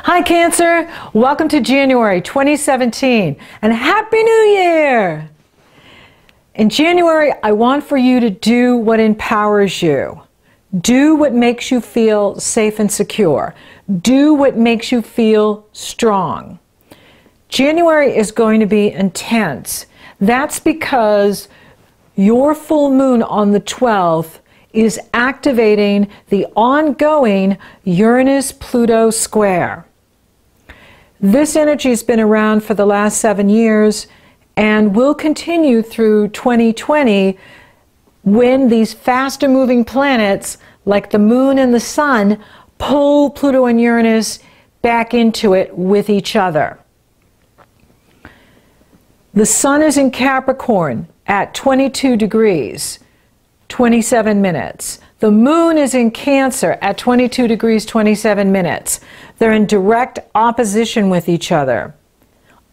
Hi Cancer, welcome to January 2017 and Happy New Year! In January, I want for you to do what empowers you. Do what makes you feel safe and secure. Do what makes you feel strong. January is going to be intense. That's because your full moon on the 12th is activating the ongoing Uranus-Pluto square. This energy has been around for the last 7 years and will continue through 2020 when these faster moving planets like the moon and the sun pull Pluto and Uranus back into it with each other. The sun is in Capricorn at 22 degrees, 27 minutes. The moon is in Cancer at 22 degrees, 27 minutes. They're in direct opposition with each other.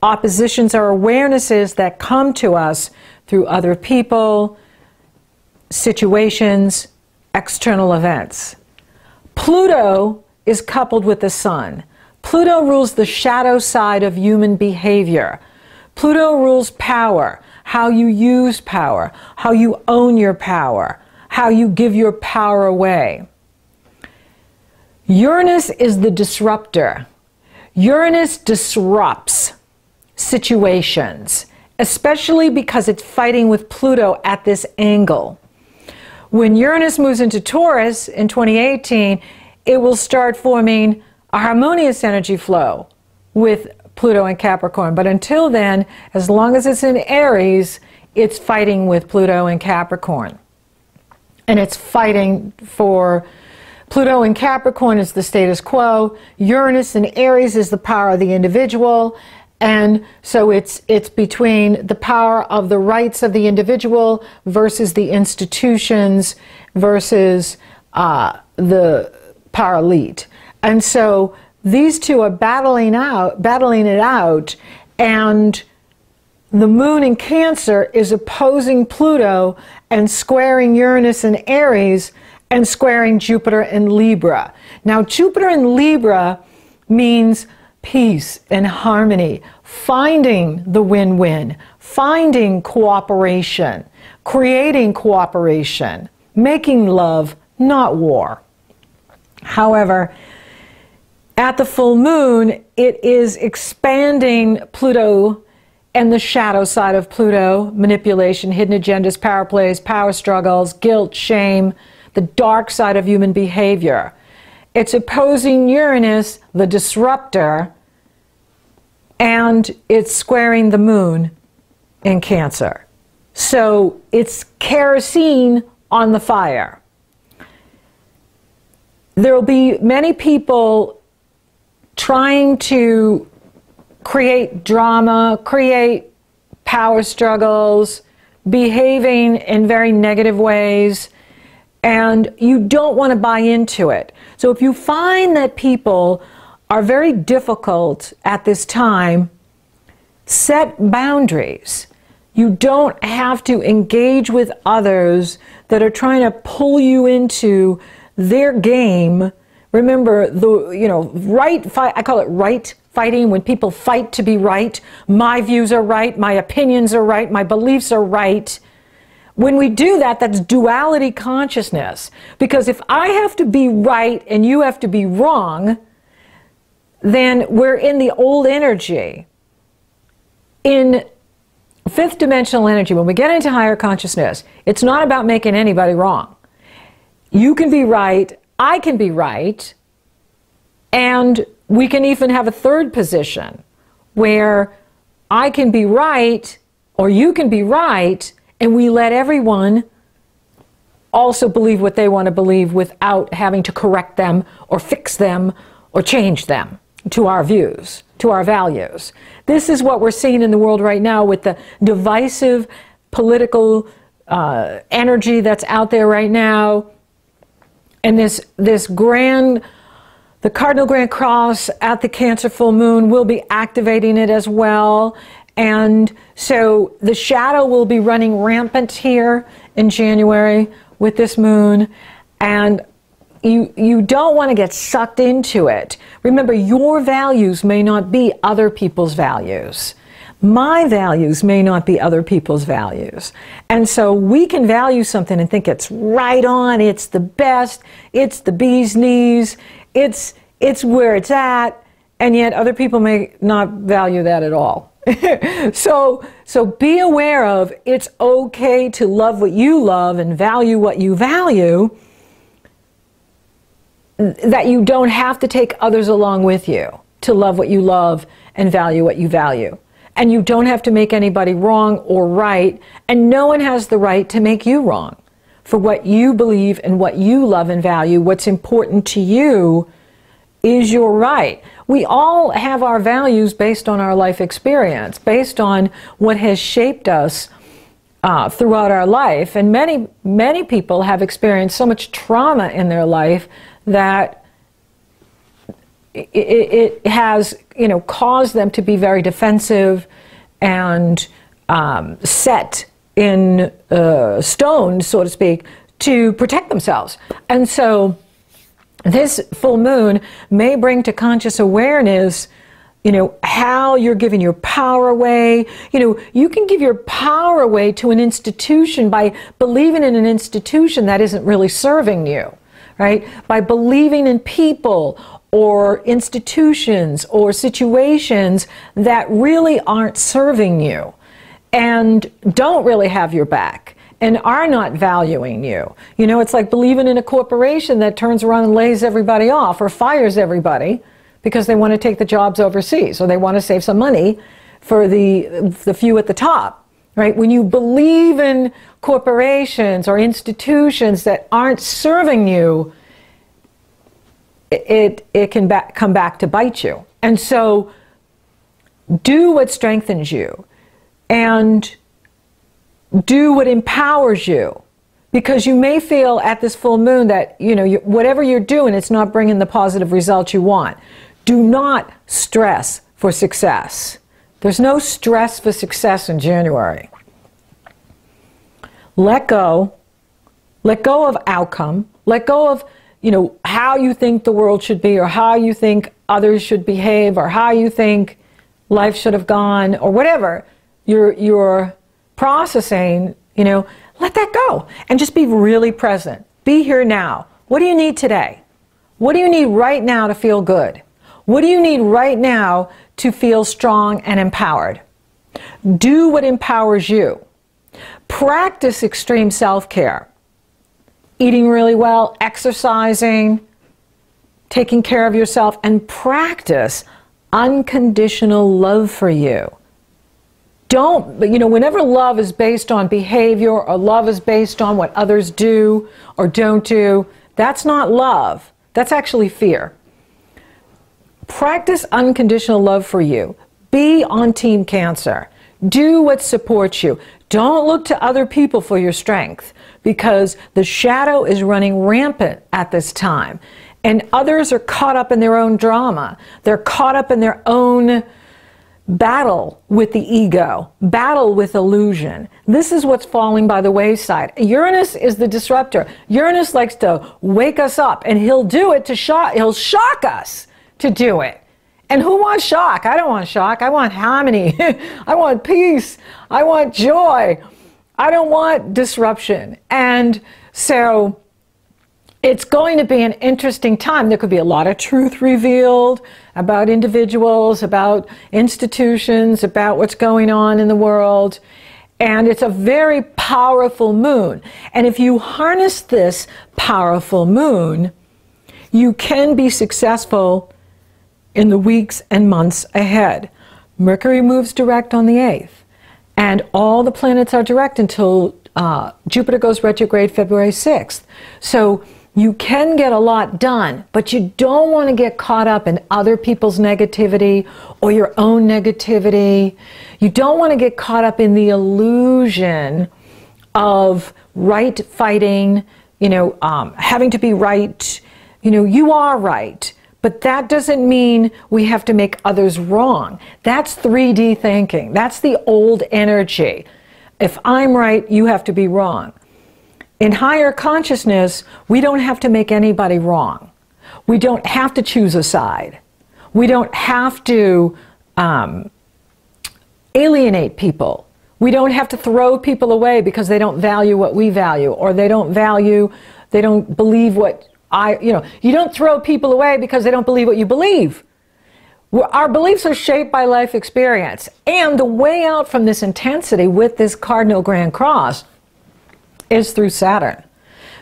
Oppositions are awarenesses that come to us through other people, situations, external events. Pluto is coupled with the sun. Pluto rules the shadow side of human behavior. Pluto rules power, how you use power, how you own your power, how you give your power away. Uranus is the disruptor. Uranus disrupts situations, especially because it's fighting with Pluto at this angle. When Uranus moves into Taurus in 2018, it will start forming a harmonious energy flow with Pluto and Capricorn. But until then, as long as it's in Aries, it's fighting with Pluto and Capricorn. And it's fighting for Pluto and Capricorn is the status quo. Uranus and Aries is the power of the individual. And so it's between the power of the rights of the individual versus the institutions versus the power elite. And so these two are battling it out, and the moon in Cancer is opposing Pluto and squaring Uranus and Aries and squaring Jupiter and Libra. Now, Jupiter and Libra means peace and harmony, finding the win-win, finding cooperation, creating cooperation, making love, not war. However, at the full moon, it is expanding Pluto and the shadow side of Pluto, manipulation, hidden agendas, power plays, power struggles, guilt, shame, the dark side of human behavior. It's opposing Uranus, the disruptor, and it's squaring the moon in Cancer. So it's kerosene on the fire. There will be many people trying to create drama, create power struggles, behaving in very negative ways, and you don't want to buy into it. So if you find that people are very difficult at this time, set boundaries. You don't have to engage with others that are trying to pull you into their game. Remember, right fight, I call it right fighting, when people fight to be right. My views are right, my opinions are right, my beliefs are right. When we do that, that's duality consciousness. Because if I have to be right and you have to be wrong, then we're in the old energy. In fifth dimensional energy, when we get into higher consciousness, it's not about making anybody wrong. You can be right, I can be right, and we can even have a third position where I can be right or you can be right, and we let everyone also believe what they want to believe without having to correct them or fix them or change them to our views, to our values. This is what we're seeing in the world right now with the divisive political energy that's out there right now. And the Cardinal Grand Cross at the Cancer full moon will be activating it as well. And so the shadow will be running rampant here in January with this moon. And you don't want to get sucked into it. Remember, your values may not be other people's values. My values may not be other people's values. And so we can value something and think it's right on, it's the best, it's the bee's knees, it's where it's at, and yet other people may not value that at all. So be aware of, it's okay to love what you love and value what you value, that you don't have to take others along with you to love what you love and value what you value. And you don't have to make anybody wrong or right, and no one has the right to make you wrong for what you believe and what you love and value. What's important to you is your right. We all have our values based on our life experience, based on what has shaped us throughout our life. And many people have experienced so much trauma in their life that it has, caused them to be very defensive and set in stone, so to speak, to protect themselves. And so this full moon may bring to conscious awareness, how you're giving your power away. You can give your power away to an institution by believing in an institution that isn't really serving you, right? By believing in people or institutions or situations that really aren't serving you and don't really have your back and are not valuing you. It's like believing in a corporation that turns around and lays everybody off or fires everybody because they want to take the jobs overseas, or they want to save some money for the few at the top, right? When you believe in corporations or institutions that aren't serving you, it can come back to bite you. And so do what strengthens you and do what empowers you, because you may feel at this full moon that whatever you're doing, it's not bringing the positive results you want. Do not stress for success. There's no stress for success in January. Let go of outcome, let go of how you think the world should be, or how you think others should behave, or how you think life should have gone, or whatever you're processing. Let that go and just be really present. Be here now. What do you need today? What do you need right now to feel good? What do you need right now to feel strong and empowered? Do what empowers you. Practice extreme self-care. Eating really well, exercising, taking care of yourself, and practice unconditional love for you. Whenever love is based on behavior, or love is based on what others do or don't do, that's not love. That's actually fear. Practice unconditional love for you. Be on Team Cancer. Do what supports you. Don't look to other people for your strength, because the shadow is running rampant at this time. And others are caught up in their own drama. They're caught up in their own battle with the ego, battle with illusion. This is what's falling by the wayside. Uranus is the disruptor. Uranus likes to wake us up, and he'll do it to he'll shock us to do it. And who wants shock? I don't want shock. I want harmony. I want peace. I want joy. I don't want disruption. And so it's going to be an interesting time. There could be a lot of truth revealed about individuals, about institutions, about what's going on in the world. And it's a very powerful moon. And if you harness this powerful moon, you can be successful in the weeks and months ahead. Mercury moves direct on the 8th. And all the planets are direct until Jupiter goes retrograde February 6th. So you can get a lot done, but you don't want to get caught up in other people's negativity or your own negativity. You don't want to get caught up in the illusion of right fighting, having to be right. You are right, but that doesn't mean we have to make others wrong. That's 3D thinking. That's the old energy. If I'm right, you have to be wrong. In higher consciousness, we don't have to make anybody wrong. We don't have to choose a side. We don't have to alienate people. We don't have to throw people away because they don't value what we value, or they don't believe what you don't throw people away because they don't believe what you believe. Our beliefs are shaped by life experience. And the way out from this intensity with this cardinal grand cross is through Saturn.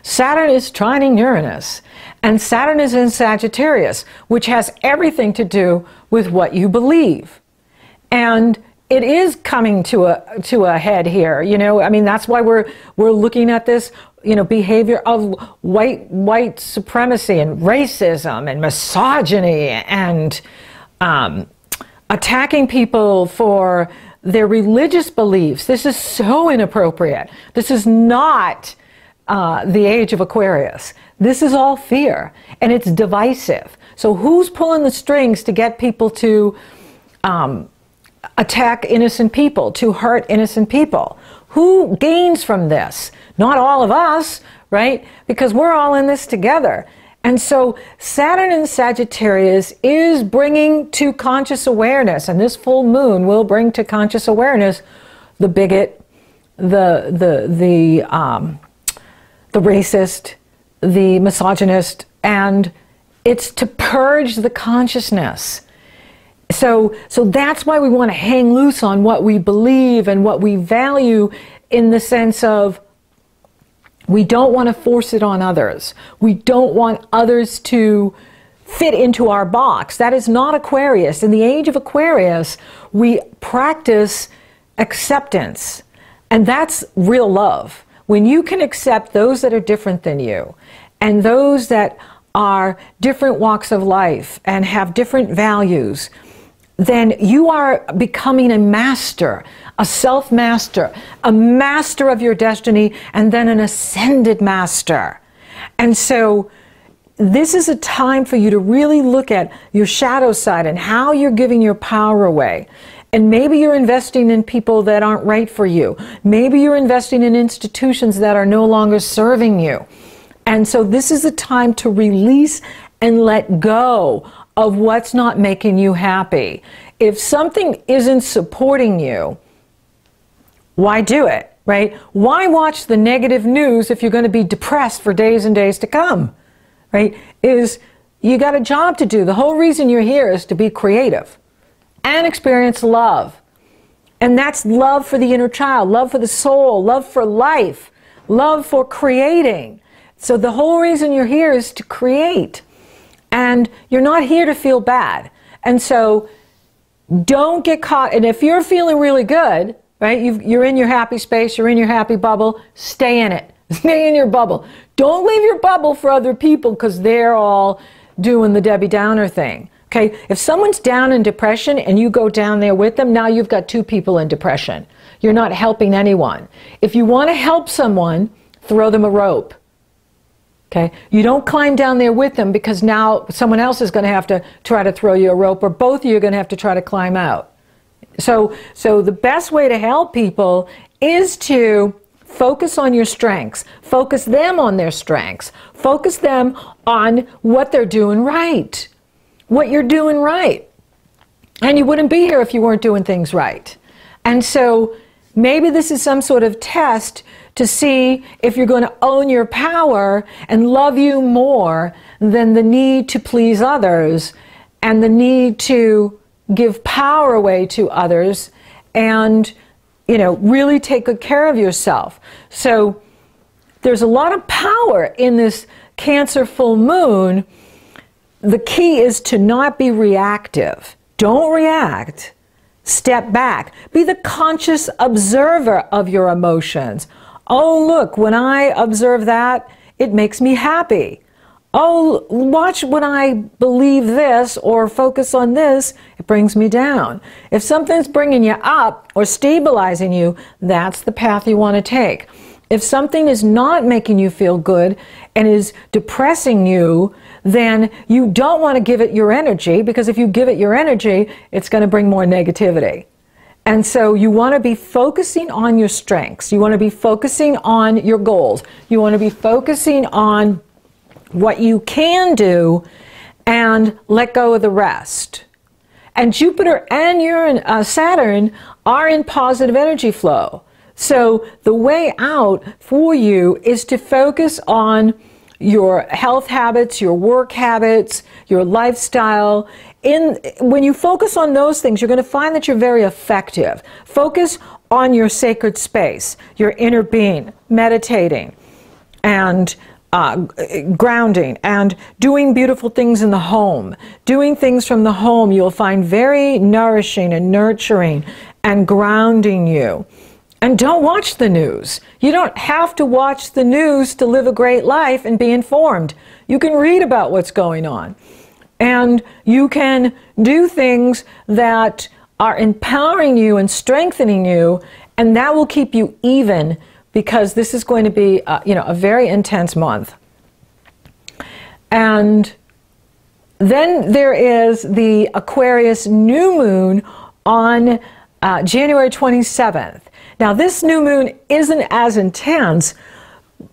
Saturn is trining Uranus, and Saturn is in Sagittarius, which has everything to do with what you believe. And it is coming to a head here, I mean, that's why we're looking at this, behavior of white supremacy and racism and misogyny and attacking people for their religious beliefs. This is so inappropriate. This is not the age of Aquarius. This is all fear, and it's divisive. So who's pulling the strings to get people to attack innocent people, to hurt innocent people? Who gains from this? Not all of us, right? Because we're all in this together. And so Saturn in Sagittarius is bringing to conscious awareness, and this full moon will bring to conscious awareness the bigot, the racist, the misogynist, and it's to purge the consciousness. So that's why we want to hang loose on what we believe and what we value, in the sense of we don't want to force it on others. We don't want others to fit into our box. That is not Aquarius. In the age of Aquarius, we practice acceptance, and that's real love. When you can accept those that are different than you, and those that are different walks of life and have different values, then you are becoming a master, a self-master, a master of your destiny, and then an ascended master. And so this is a time for you to really look at your shadow side and how you're giving your power away. And maybe you're investing in people that aren't right for you. Maybe you're investing in institutions that are no longer serving you. And so this is a time to release and let go of what's not making you happy. If something isn't supporting you, why do it, right? Why watch the negative news if you're going to be depressed for days and days to come, right? You got a job to do. The whole reason you're here is to be creative and experience love. And that's love for the inner child, love for the soul, love for life, love for creating. So the whole reason you're here is to create. And you're not here to feel bad. And so don't get caught. And if you're feeling really good, right, you're in your happy space, you're in your happy bubble, stay in it. Stay in your bubble. Don't leave your bubble for other people because they're all doing the Debbie Downer thing. Okay, if someone's down in depression and you go down there with them, now you've got two people in depression. You're not helping anyone. If you want to help someone, throw them a rope. Okay, you don't climb down there with them, because now someone else is going to have to try to throw you a rope, or both of you are going to have to try to climb out. So the best way to help people is to focus on your strengths. Focus them on their strengths. Focus them on what they're doing right. What you're doing right. And you wouldn't be here if you weren't doing things right. And so maybe this is some sort of test to see if you're going to own your power and love you more than the need to please others and the need to give power away to others, and really take good care of yourself. So there's a lot of power in this Cancer full moon. The key is to not be reactive. Don't react. Step back. Be the conscious observer of your emotions. Oh, look, when I observe that, it makes me happy. Oh, watch when I believe this or focus on this, it brings me down. If something's bringing you up or stabilizing you, that's the path you want to take. If something is not making you feel good and is depressing you, then you don't want to give it your energy, because if you give it your energy, it's going to bring more negativity. And so you want to be focusing on your strengths. You want to be focusing on your goals. You want to be focusing on what you can do and let go of the rest. And Jupiter and Saturn are in positive energy flow. So the way out for you is to focus on your health habits, your work habits, your lifestyle. When you focus on those things, you're going to find that you're very effective. Focus on your sacred space, your inner being, meditating and grounding and doing beautiful things in the home. Doing things from the home you'll find very nourishing and nurturing and grounding you. And don't watch the news. You don't have to watch the news to live a great life and be informed. You can read about what's going on. And you can do things that are empowering you and strengthening you, and that will keep you even, because this is going to be a very intense month. And then there is the Aquarius new moon on January 27th. Now, this new moon isn't as intense,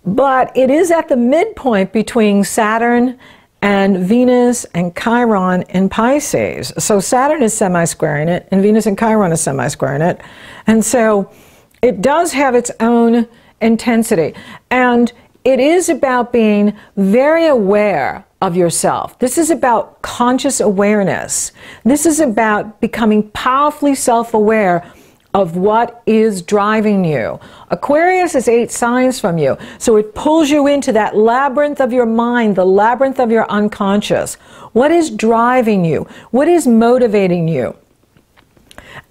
but it is at the midpoint between Saturn and Venus and Chiron in Pisces. So Saturn is semi-squaring it, and Venus and Chiron is semi-squaring it. And so it does have its own intensity. And it is about being very aware of yourself. This is about conscious awareness. This is about becoming powerfully self-aware of what is driving you. Aquarius is 8 signs from you, so it pulls you into that labyrinth of your mind, the labyrinth of your unconscious. What is driving you? What is motivating you?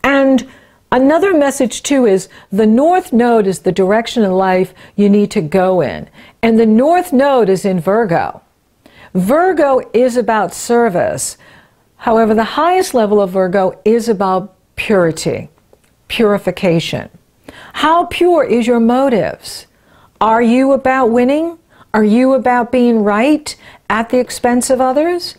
And another message too is the North Node is the direction in life you need to go in. And the North Node is in Virgo. Virgo is about service. However, the highest level of Virgo is about purity. Purification. How pure is your motives? Are you about winning? Are you about being right at the expense of others?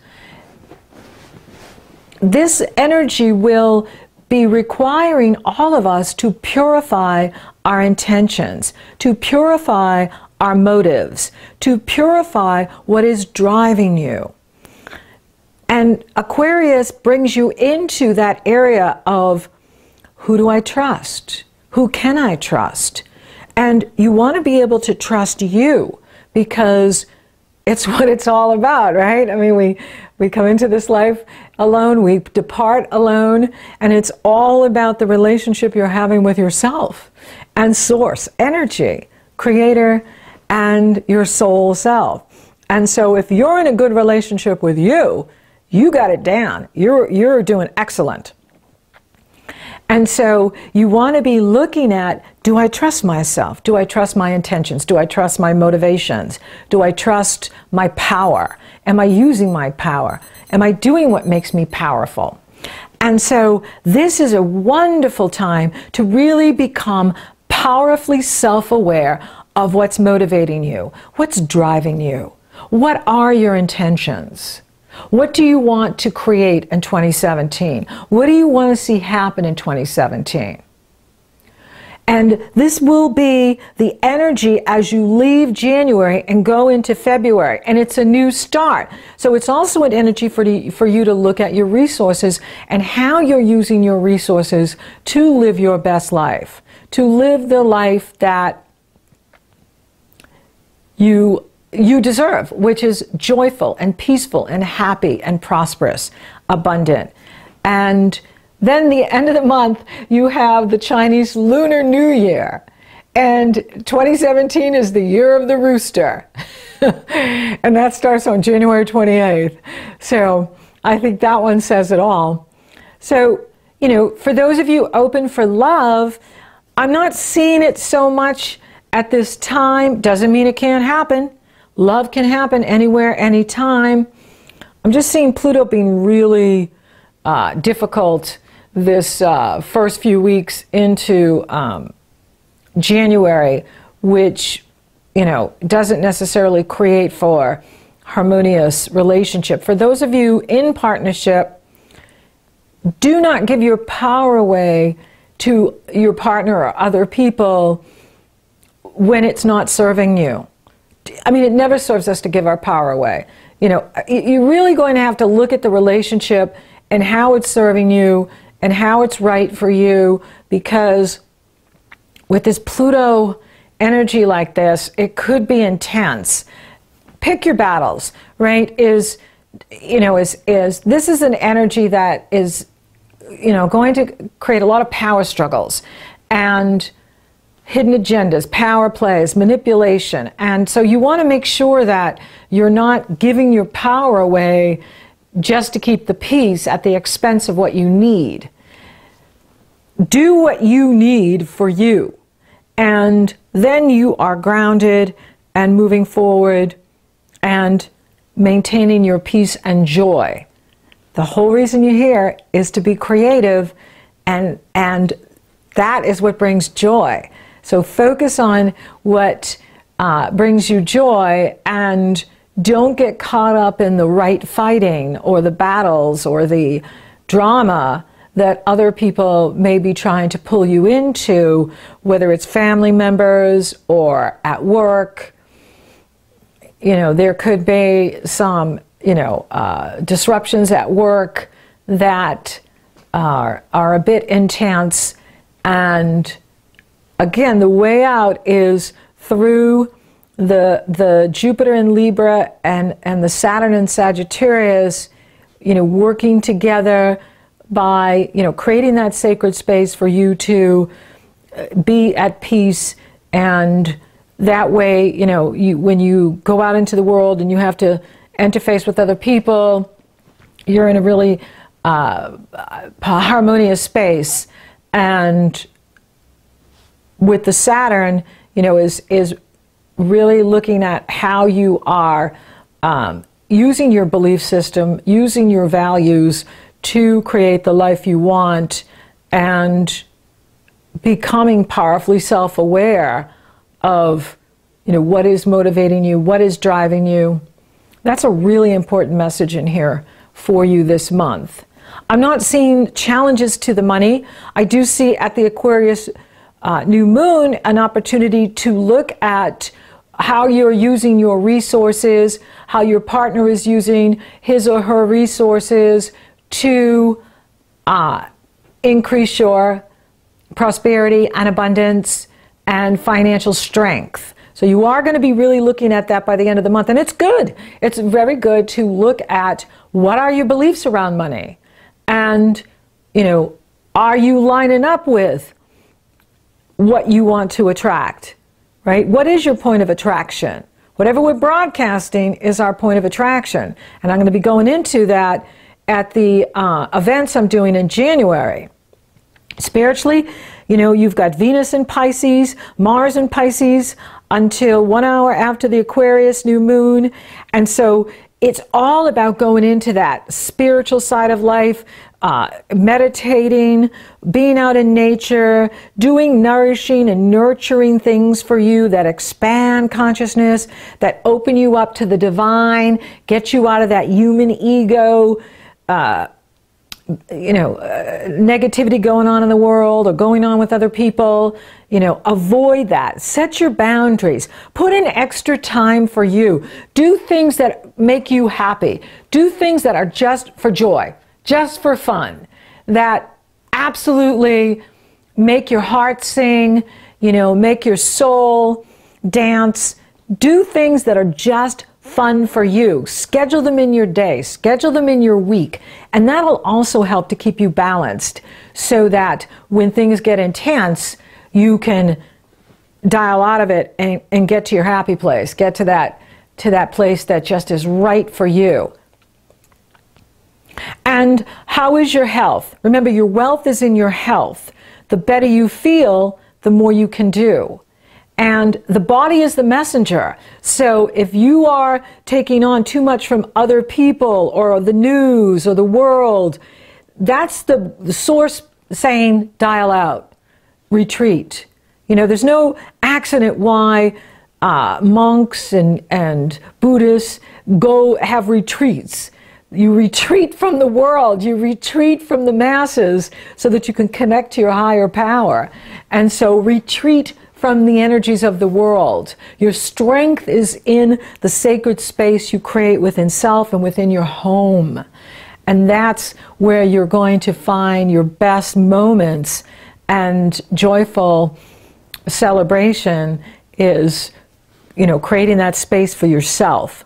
This energy will be requiring all of us to purify our intentions, to purify our motives, to purify what is driving you. And Aquarius brings you into that area of, who do I trust? Who can I trust? And you want to be able to trust you, because it's what it's all about, right? I mean, we come into this life alone, we depart alone, and it's all about the relationship you're having with yourself and source, energy, creator, and your soul self. And so if you're in a good relationship with you, you got it down. You're doing excellent. And so you want to be looking at, do I trust myself? Do I trust my intentions? Do I trust my motivations? Do I trust my power? Am I using my power? Am I doing what makes me powerful? And so this is a wonderful time to really become powerfully self-aware of what's motivating you, what's driving you, what are your intentions? What do you want to create in 2017? What do you want to see happen in 2017? And this will be the energy as you leave January and go into February. And it's a new start. So it's also an energy for you to look at your resources and how you're using your resources to live your best life, to live the life that you deserve, which is joyful and peaceful and happy and prosperous, abundant. And then the end of the month, you have the Chinese Lunar New Year. And 2017 is the year of the rooster. And that starts on January 28th. So I think that one says it all. So, for those of you open for love, I'm not seeing it so much at this time. Doesn't mean it can't happen. Love can happen anywhere, anytime. I'm just seeing Pluto being really difficult this first few weeks into January, which, doesn't necessarily create for harmonious relationship. For those of you in partnership, do not give your power away to your partner or other people when it's not serving you. I mean, it never serves us to give our power away. You know, you're really going to have to look at the relationship and how it's serving you and how it's right for you, because with this Pluto energy like this, it could be intense. Pick your battles, right? This is an energy that is, you know, going to create a lot of power struggles and hidden agendas, power plays, manipulation. And so you want to make sure that you're not giving your power away just to keep the peace at the expense of what you need. Do what you need for you, and then you are grounded and moving forward and maintaining your peace and joy. The whole reason you're here is to be creative, and that is what brings joy. So focus on what brings you joy, and don't get caught up in the right fighting or the battles or the drama that other people may be trying to pull you into, whether it's family members or at work. You know, there could be some, disruptions at work that are a bit intense. And again, the way out is through the Jupiter in Libra and the Saturn in Sagittarius, working together by, creating that sacred space for you to be at peace. And that way, when you go out into the world and you have to interface with other people, you're in a really harmonious space. And with the Saturn, is really looking at how you are using your belief system, using your values to create the life you want, and becoming powerfully self-aware of, what is motivating you, what is driving you. That's a really important message in here for you this month. I'm not seeing challenges to the money. I do see at the Aquarius new moon an opportunity to look at how you're using your resources, how your partner is using his or her resources to increase your prosperity and abundance and financial strength. So you are going to be really looking at that by the end of the month. And it's good. It's very good to look at what are your beliefs around money. And, are you lining up with what you want to attract, right? What is your point of attraction? Whatever we're broadcasting is our point of attraction. And I'm going to be going into that at the events I'm doing in January. Spiritually, you've got Venus in Pisces, Mars in Pisces until 1 hour after the Aquarius new moon. And so it's all about going into that spiritual side of life, meditating, being out in nature, doing nourishing and nurturing things for you that expand consciousness, that open you up to the divine, get you out of that human ego, negativity going on in the world or going on with other people. Avoid that. Set your boundaries. Put in extra time for you. Do things that make you happy. Do things that are just for joy, just for fun, that absolutely make your heart sing, make your soul dance. Do things that are just fun for you. Schedule them in your day, schedule them in your week, and that'll also help to keep you balanced so that when things get intense, you can dial out of it and get to your happy place, get to that place that just is right for you. And how is your health? Remember, your wealth is in your health. The better you feel, the more you can do. And the body is the messenger. So if you are taking on too much from other people or the news or the world, that's the source saying dial out, retreat. There's no accident why monks and Buddhists go have retreats. You retreat from the world, you retreat from the masses so that you can connect to your higher power. And so retreat from the energies of the world. Your strength is in the sacred space you create within self and within your home. And that's where you're going to find your best moments, and joyful celebration is, creating that space for yourself.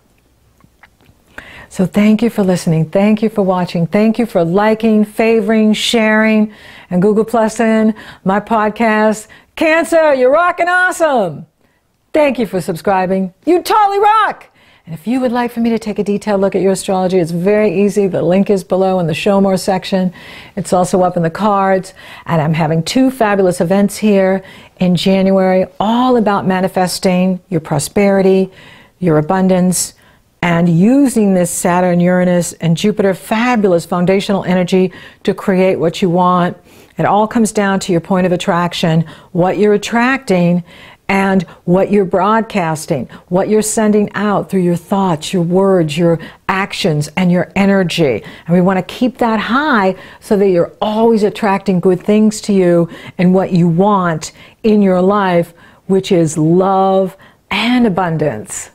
So thank you for listening. Thank you for watching. Thank you for liking, favoring, sharing, and Google Plussing my podcast. Cancer, you're rocking awesome. Thank you for subscribing. You totally rock. And if you would like for me to take a detailed look at your astrology, it's very easy. The link is below in the Show More section. It's also up in the cards. And I'm having 2 fabulous events here in January, all about manifesting your prosperity, your abundance, and using this Saturn, Uranus, and Jupiter fabulous foundational energy to create what you want. It all comes down to your point of attraction, what you're attracting, and what you're broadcasting, what you're sending out through your thoughts, your words, your actions, and your energy. And we want to keep that high so that you're always attracting good things to you and what you want in your life, which is love and abundance.